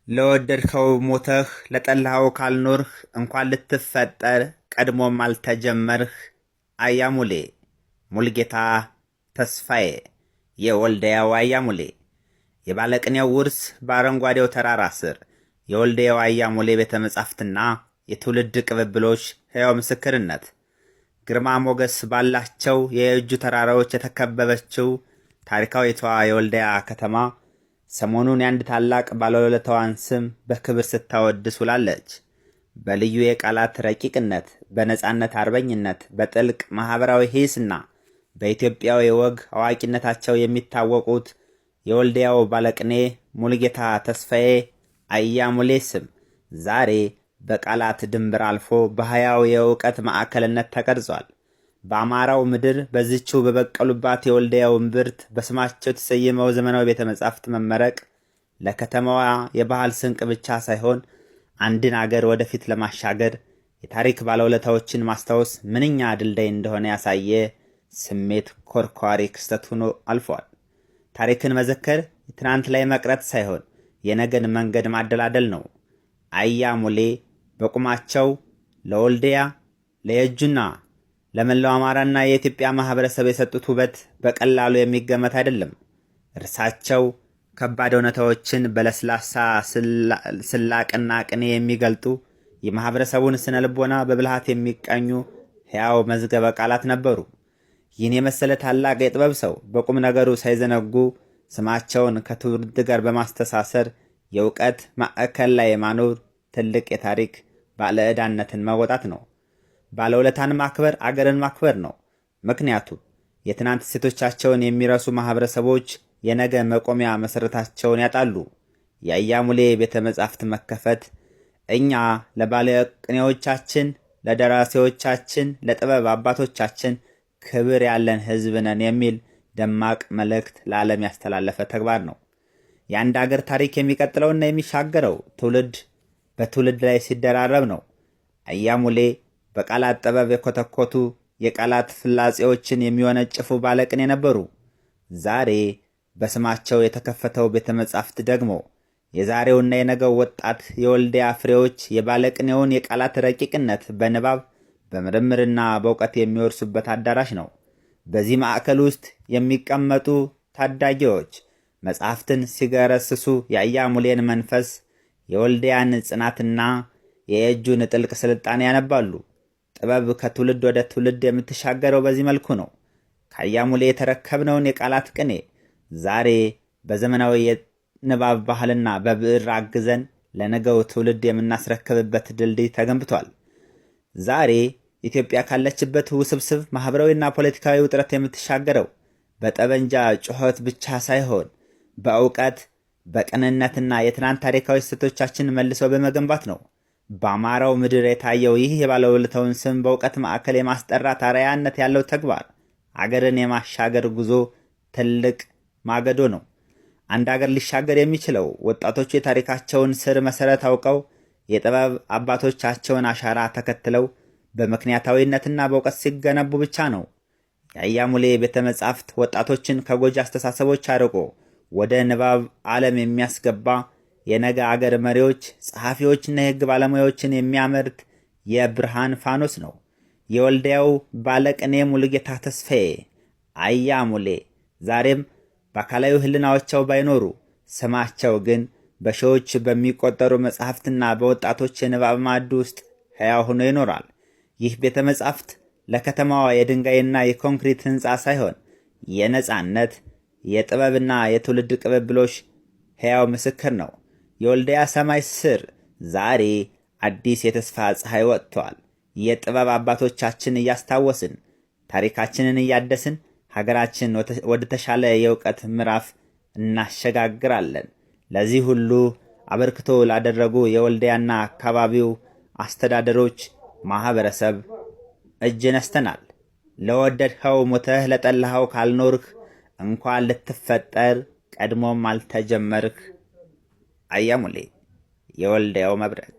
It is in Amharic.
ለወደድከው ሞተህ ለጠላኸው ካልኖርህ እንኳን ልትፈጠር ቀድሞም አልተጀመርህ። አያሙሌ ሙልጌታ ተስፋዬ የወልዲያው አያሙሌ የባለቅኔው ውርስ በአረንጓዴው ተራራ ስር የወልዲያው አያሙሌ ቤተ መጻሕፍትና የትውልድ ቅብብሎች ሕያው ምስክርነት። ግርማ ሞገስ ባላቸው የየጁ ተራራዎች የተከበበችው ታሪካዊቷ የወልዲያ ከተማ ሰሞኑን የአንድ ታላቅ ባለውለታዋን ስም በክብር ስታወድስ ውላለች። በልዩ የቃላት ረቂቅነት፣ በነጻነት አርበኝነት፣ በጥልቅ ማህበራዊ ሂስና በኢትዮጵያዊ ወግ አዋቂነታቸው የሚታወቁት የወልዲያው ባለቅኔ ሙልጌታ ተስፋዬ አያሙሌ ስም ዛሬ በቃላት ድንበር አልፎ በሕያው የእውቀት ማዕከልነት ተቀርጿል። በአማራው ምድር በዚችው በበቀሉባት የወልዲያው እምብርት በስማቸው የተሰየመው ዘመናዊ ቤተ መጻሕፍት መመረቅ ለከተማዋ የባህል ስንቅ ብቻ ሳይሆን አንድን አገር ወደፊት ለማሻገር የታሪክ ባለውለታዎችን ማስታወስ ምንኛ ድልዳይ እንደሆነ ያሳየ ስሜት ኮርኳሪ ክስተት ሆኖ አልፏል። ታሪክን መዘከር የትናንት ላይ መቅረት ሳይሆን የነገን መንገድ ማደላደል ነው። አያሙሌ በቁማቸው ለወልዲያ ለየጁና ለመላው አማራና የኢትዮጵያ ማህበረሰብ የሰጡት ውበት በቀላሉ የሚገመት አይደለም። እርሳቸው ከባድ እውነታዎችን በለስላሳ ስላቅና ቅኔ የሚገልጡ የማህበረሰቡን ስነ ልቦና በብልሃት የሚቃኙ ሕያው መዝገበ ቃላት ነበሩ። ይህን የመሰለ ታላቅ የጥበብ ሰው በቁም ነገሩ ሳይዘነጉ ስማቸውን ከትውልድ ጋር በማስተሳሰር የእውቀት ማዕከል ላይ ማኖር ትልቅ የታሪክ ባለዕዳነትን መወጣት ነው። ባለውለታን ማክበር አገርን ማክበር ነው። ምክንያቱም የትናንት እሴቶቻቸውን የሚረሱ ማህበረሰቦች የነገ መቆሚያ መሰረታቸውን ያጣሉ። የአያሙሌ ቤተ መጻሕፍት መከፈት እኛ ለባለቅኔዎቻችን፣ ለደራሲዎቻችን፣ ለጥበብ አባቶቻችን ክብር ያለን ሕዝብ ነን የሚል ደማቅ መልእክት ለዓለም ያስተላለፈ ተግባር ነው። የአንድ አገር ታሪክ የሚቀጥለውና የሚሻገረው ትውልድ በትውልድ ላይ ሲደራረብ ነው። አያሙሌ በቃላት ጥበብ የኮተኮቱ የቃላት ፍላጼዎችን የሚወነጭፉ ባለቅኔ ነበሩ። ዛሬ በስማቸው የተከፈተው ቤተ መጻሕፍት ደግሞ የዛሬውና የነገው ወጣት የወልዲያ ፍሬዎች የባለቅኔውን የቃላት ረቂቅነት በንባብ በምርምርና በእውቀት የሚወርሱበት አዳራሽ ነው። በዚህ ማዕከል ውስጥ የሚቀመጡ ታዳጊዎች መጻሕፍትን ሲገረስሱ የአያሙሌን መንፈስ፣ የወልዲያን ጽናትና የየጁን ጥልቅ ስልጣኔ ያነባሉ። ጥበብ ከትውልድ ወደ ትውልድ የምትሻገረው በዚህ መልኩ ነው። ከአያሙሌ የተረከብነውን የቃላት ቅኔ ዛሬ በዘመናዊ የንባብ ባህልና በብዕር አግዘን ለነገው ትውልድ የምናስረክብበት ድልድይ ተገንብቷል። ዛሬ ኢትዮጵያ ካለችበት ውስብስብ ማህበራዊና ፖለቲካዊ ውጥረት የምትሻገረው በጠበንጃ ጩኸት ብቻ ሳይሆን በእውቀት በቅንነትና የትናንት ታሪካዊ እሴቶቻችን መልሰው በመገንባት ነው። በአማራው ምድር የታየው ይህ የባለውለታውን ስም በእውቀት ማዕከል የማስጠራት አርአያነት ያለው ተግባር አገርን የማሻገር ጉዞ ትልቅ ማገዶ ነው። አንድ አገር ሊሻገር የሚችለው ወጣቶቹ የታሪካቸውን ስር መሰረት አውቀው የጥበብ አባቶቻቸውን አሻራ ተከትለው በምክንያታዊነትና በእውቀት ሲገነቡ ብቻ ነው። የአያሙሌ ቤተ መጻሕፍት ወጣቶችን ከጎጂ አስተሳሰቦች አርቆ ወደ ንባብ ዓለም የሚያስገባ የነገ አገር መሪዎች፣ ጸሐፊዎችና የሕግ ባለሙያዎችን የሚያመርት የብርሃን ፋኖስ ነው። የወልዲያው ባለቅኔ ሙልጌታ ተስፋዬ አያሙሌ ዛሬም በአካላዊ ህልናዎቻቸው ባይኖሩ ስማቸው ግን በሺዎች በሚቆጠሩ መጻሕፍትና በወጣቶች የንባብ ማዕድ ውስጥ ሕያው ሆኖ ይኖራል። ይህ ቤተ መጻሕፍት ለከተማዋ የድንጋይና የኮንክሪት ሕንፃ ሳይሆን የነጻነት የጥበብና የትውልድ ቅብብሎች ሕያው ምስክር ነው። የወልዲያ ሰማይ ስር ዛሬ አዲስ የተስፋ ፀሐይ ወጥቷል። የጥበብ አባቶቻችን እያስታወስን ታሪካችንን እያደስን ሀገራችን ወደ ተሻለ የእውቀት ምዕራፍ እናሸጋግራለን። ለዚህ ሁሉ አበርክቶ ላደረጉ የወልዲያና አካባቢው አስተዳደሮች፣ ማህበረሰብ እጅ ነስተናል። ለወደድኸው ሞተህ ለጠላኸው ካልኖርህ እንኳን ልትፈጠር ቀድሞም አልተጀመርህ። አያሙሌ የወልዲያው መብረቅ